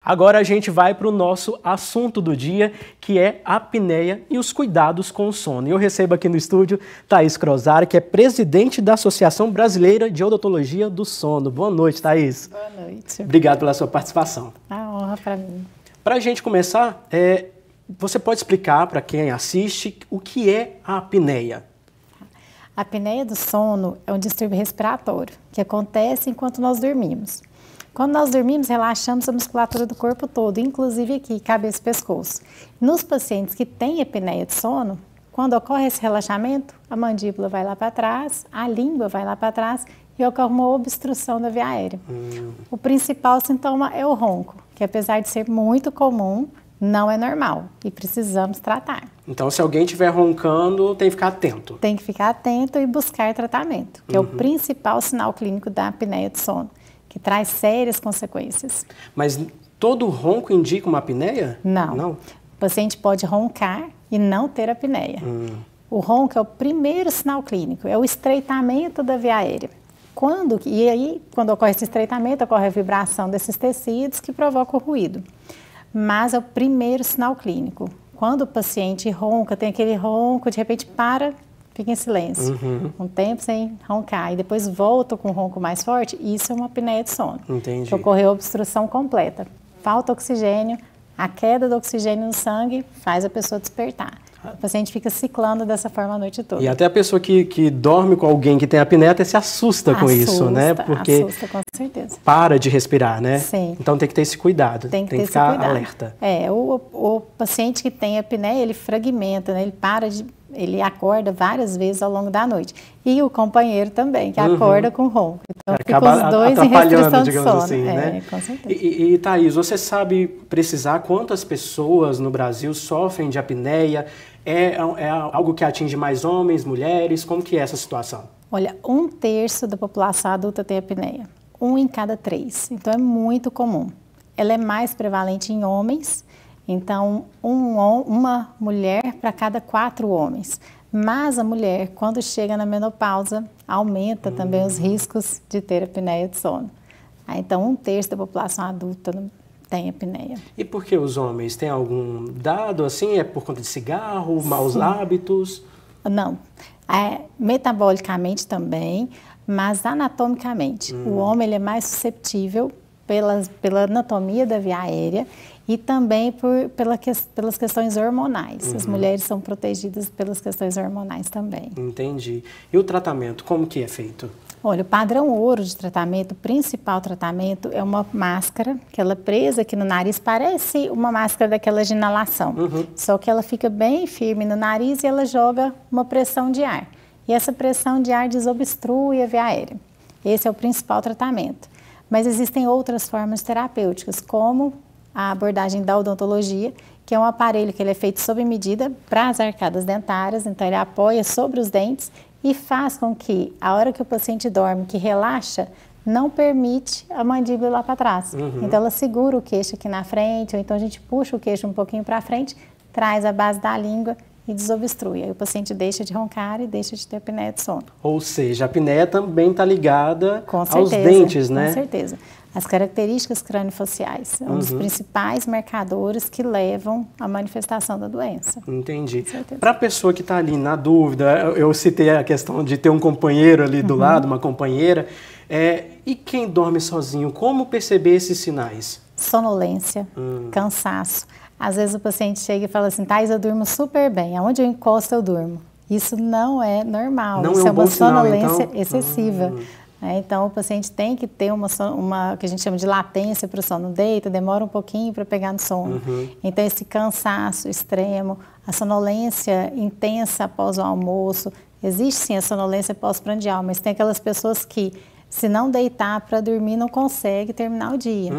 Agora a gente vai para o nosso assunto do dia, que é a apneia e os cuidados com o sono. E eu recebo aqui no estúdio Thaís Crosari, que é presidente da Associação Brasileira de Odontologia do Sono. Boa noite, Thaís. Boa noite. Obrigado pela sua participação. A honra para mim. Para a gente começar, você pode explicar para quem assiste o que é a apneia? A apneia do sono é um distúrbio respiratório que acontece enquanto nós dormimos. Quando nós dormimos, relaxamos a musculatura do corpo todo, inclusive aqui, cabeça e pescoço. Nos pacientes que têm apneia de sono, quando ocorre esse relaxamento, a mandíbula vai lá para trás, a língua vai lá para trás e ocorre uma obstrução da via aérea. O principal sintoma é o ronco, que apesar de ser muito comum, não é normal e precisamos tratar. Então, se alguém estiver roncando, tem que ficar atento. Tem que ficar atento e buscar tratamento, que é o principal sinal clínico da apneia de sono, que traz sérias consequências. Mas todo ronco indica uma apneia? Não. Não. O paciente pode roncar e não ter apneia. O ronco é o primeiro sinal clínico, é o estreitamento da via aérea. Quando ocorre esse estreitamento, ocorre a vibração desses tecidos que provoca o ruído. Mas é o primeiro sinal clínico. Quando o paciente ronca, tem aquele ronco, de repente para, fica em silêncio, um tempo sem roncar, e depois volta com um ronco mais forte, isso é uma apneia de sono. Entendi. Que ocorreu obstrução completa. Falta oxigênio, a queda do oxigênio no sangue faz a pessoa despertar. O paciente fica ciclando dessa forma a noite toda. E até a pessoa que dorme com alguém que tem apneia até se assusta com isso, né? Porque assusta, com certeza. Para de respirar, né? Sim. Então tem que ter esse cuidado, tem que ficar alerta. O paciente que tem apneia, ele fragmenta, né? Ele acorda várias vezes ao longo da noite. E o companheiro também, que acorda com ronco. Então acaba fica os dois em restrição de sono. Assim, né? Com certeza. E Thaís, você sabe precisar quantas pessoas no Brasil sofrem de apneia? É algo que atinge mais homens, mulheres? Como que é essa situação? Olha, 1/3 da população adulta tem apneia. 1 em cada 3. Então é muito comum. Ela é mais prevalente em homens. Então, uma mulher para cada 4 homens. Mas a mulher, quando chega na menopausa, aumenta também os riscos de ter apneia de sono. Então, 1/3 da população adulta tem apneia. E por que os homens? Tem algum dado assim? É por conta de cigarro, maus hábitos? Não. Metabolicamente também, mas anatomicamente. O homem ele é mais susceptível pela anatomia da via aérea e também pelas questões hormonais. As mulheres são protegidas pelas questões hormonais também. Entendi. E o tratamento, como que é feito? Olha, o padrão ouro de tratamento, o principal tratamento é uma máscara, que ela é presa aqui no nariz, parece uma máscara daquela de inalação, só que ela fica bem firme no nariz e ela joga uma pressão de ar. E essa pressão de ar desobstrui a via aérea. Esse é o principal tratamento. Mas existem outras formas terapêuticas, como a abordagem da odontologia, que é um aparelho que ele é feito sob medida para as arcadas dentárias, então ele apoia sobre os dentes e faz com que, a hora que o paciente dorme, que relaxa, não permite a mandíbula ir lá para trás. Então ela segura o queixo aqui na frente, ou então a gente puxa o queixo um pouquinho para frente, traz a base da língua e desobstrui. Aí o paciente deixa de roncar e deixa de ter apneia de sono. Ou seja, a apneia também está ligada aos dentes, né? Com certeza. As características craniofaciais é um dos principais marcadores que levam à manifestação da doença. Entendi. Para a pessoa que está ali na dúvida, eu citei a questão de ter um companheiro ali do lado, uma companheira, e quem dorme sozinho, como perceber esses sinais? Sonolência, cansaço. Às vezes o paciente chega e fala assim, Thaís, eu durmo super bem, aonde eu encosto eu durmo. Isso não é normal, isso é uma sonolência excessiva. Então, o paciente tem que ter uma que a gente chama de latência para o sono. Deita, demora um pouquinho para pegar no sono. Então, esse cansaço extremo, a sonolência intensa após o almoço. Existe sim a sonolência pós-prandial, mas tem aquelas pessoas que, se não deitar para dormir, não consegue terminar o dia.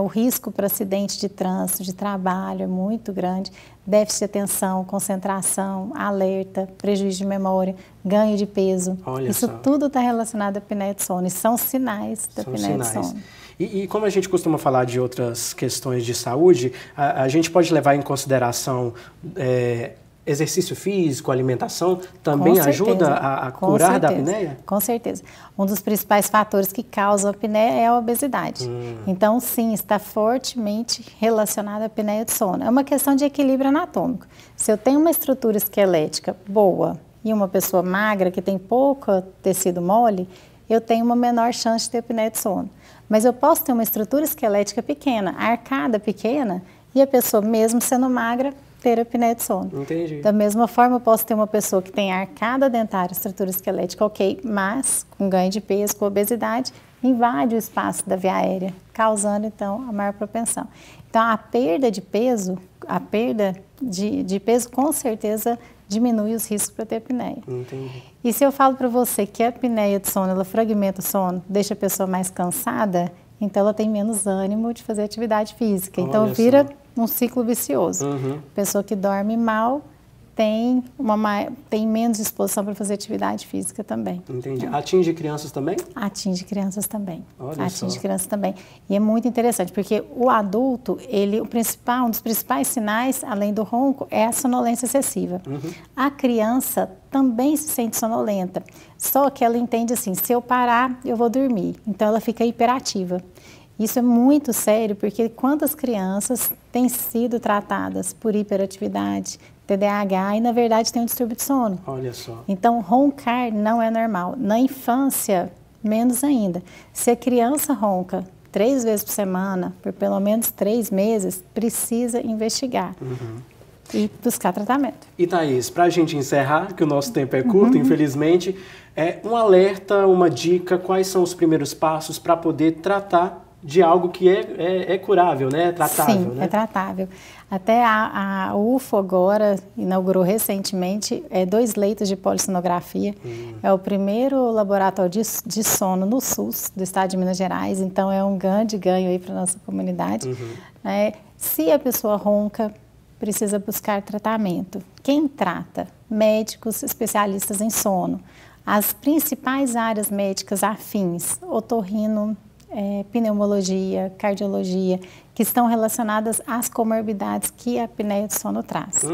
O risco para acidente de trânsito, de trabalho é muito grande. Déficit de atenção, concentração, alerta, prejuízo de memória, ganho de peso. Isso tudo está relacionado à apneia de sono e são sinais da apneia de sono. E como a gente costuma falar de outras questões de saúde, a gente pode levar em consideração exercício físico, alimentação, também ajuda a curar da apneia? Com certeza. Um dos principais fatores que causam a apneia é a obesidade. Então, sim, está fortemente relacionada à apneia do sono. É uma questão de equilíbrio anatômico. Se eu tenho uma estrutura esquelética boa e uma pessoa magra que tem pouco tecido mole, eu tenho uma menor chance de ter apneia do sono. Mas eu posso ter uma estrutura esquelética pequena, arcada pequena, e a pessoa, mesmo sendo magra, ter apneia do sono. Entendi. Da mesma forma, eu posso ter uma pessoa que tem arcada dentária, estrutura esquelética ok, mas com ganho de peso, com obesidade, invade o espaço da via aérea, causando, então, a maior propensão. Então, a perda de peso com certeza diminui os riscos para ter apneia. Entendi. E se eu falo para você que a apneia de sono, ela fragmenta o sono, deixa a pessoa mais cansada, então ela tem menos ânimo de fazer atividade física. Então vira um ciclo vicioso. Pessoa que dorme mal tem menos disposição para fazer atividade física também. Entendi. Atinge crianças também? Atinge crianças também. Atinge crianças também. E é muito interessante, porque o adulto, um dos principais sinais, além do ronco, é a sonolência excessiva. A criança também se sente sonolenta, só que ela entende assim, se eu parar, eu vou dormir. Então ela fica hiperativa. Isso é muito sério, porque quantas crianças têm sido tratadas por hiperatividade, TDAH e, na verdade, tem um distúrbio de sono. Olha só. Então, roncar não é normal. Na infância, menos ainda. Se a criança ronca 3 vezes por semana, por pelo menos 3 meses, precisa investigar e buscar tratamento. E, Thaís, para a gente encerrar, que o nosso tempo é curto, infelizmente, um alerta, uma dica, quais são os primeiros passos para poder tratar de algo que é curável, né? É tratável, Sim, né? É tratável. Até a UFO agora inaugurou recentemente 2 leitos de polissonografia. É o primeiro laboratório de sono no SUS do estado de Minas Gerais, então é um grande ganho aí para a nossa comunidade. Se a pessoa ronca, precisa buscar tratamento. Quem trata? Médicos especialistas em sono. As principais áreas médicas afins, otorrino, pneumologia, cardiologia, que estão relacionadas às comorbidades que a apneia do sono traz.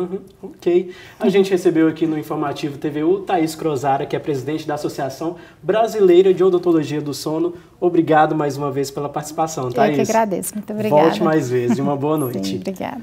Ok. A gente recebeu aqui no Informativo TVU Thaís Crozara, que é presidente da Associação Brasileira de Odontologia do Sono. Obrigado mais uma vez pela participação, Thaís. Eu que agradeço. Muito obrigada. Volte mais vezes. Uma boa noite. Sim, obrigada.